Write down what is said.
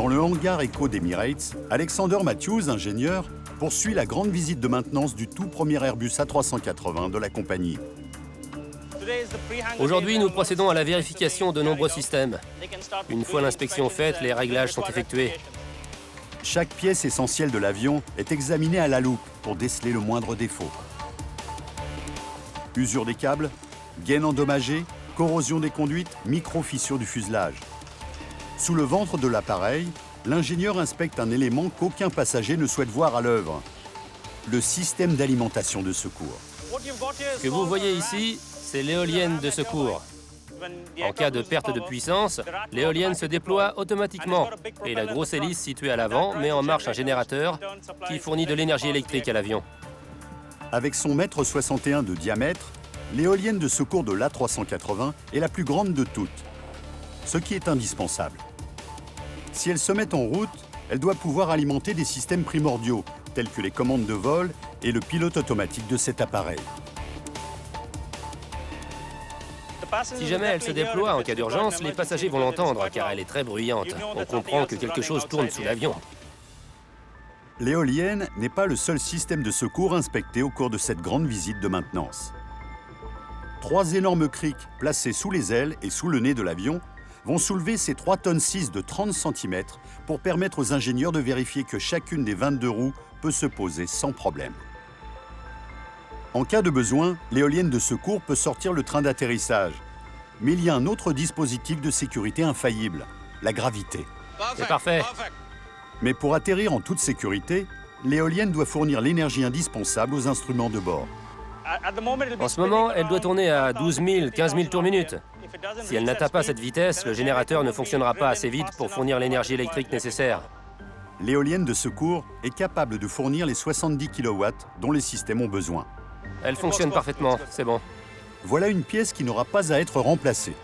Dans le hangar Echo d'Emirates, Alexander Matthews, ingénieur, poursuit la grande visite de maintenance du tout premier Airbus A380 de la compagnie. Aujourd'hui, nous procédons à la vérification de nombreux systèmes. Une fois l'inspection faite, les réglages sont effectués. Chaque pièce essentielle de l'avion est examinée à la loupe pour déceler le moindre défaut. Usure des câbles, gaine endommagée, corrosion des conduites, micro-fissure du fuselage. Sous le ventre de l'appareil, l'ingénieur inspecte un élément qu'aucun passager ne souhaite voir à l'œuvre, le système d'alimentation de secours. Ce que vous voyez ici, c'est l'éolienne de secours. En cas de perte de puissance, l'éolienne se déploie automatiquement et la grosse hélice située à l'avant met en marche un générateur qui fournit de l'énergie électrique à l'avion. Avec son 1,61 m de diamètre, l'éolienne de secours de l'A380 est la plus grande de toutes, ce qui est indispensable. Si elle se met en route, elle doit pouvoir alimenter des systèmes primordiaux, tels que les commandes de vol et le pilote automatique de cet appareil. Si jamais elle se déploie en cas d'urgence, les passagers vont l'entendre car elle est très bruyante. On comprend que quelque chose tourne sous l'avion. L'éolienne n'est pas le seul système de secours inspecté au cours de cette grande visite de maintenance. 3 énormes crics placés sous les ailes et sous le nez de l'avion vont soulever ces 3,6 tonnes de 30 cm pour permettre aux ingénieurs de vérifier que chacune des 22 roues peut se poser sans problème. En cas de besoin, l'éolienne de secours peut sortir le train d'atterrissage. Mais il y a un autre dispositif de sécurité infaillible, la gravité. C'est parfait. Mais pour atterrir en toute sécurité, l'éolienne doit fournir l'énergie indispensable aux instruments de bord. En ce moment, elle doit tourner à 12 000, 15 000 tours minute. Si elle n'atteint pas cette vitesse, le générateur ne fonctionnera pas assez vite pour fournir l'énergie électrique nécessaire. L'éolienne de secours est capable de fournir les 70 kW dont les systèmes ont besoin. Elle fonctionne parfaitement, c'est bon. Voilà une pièce qui n'aura pas à être remplacée.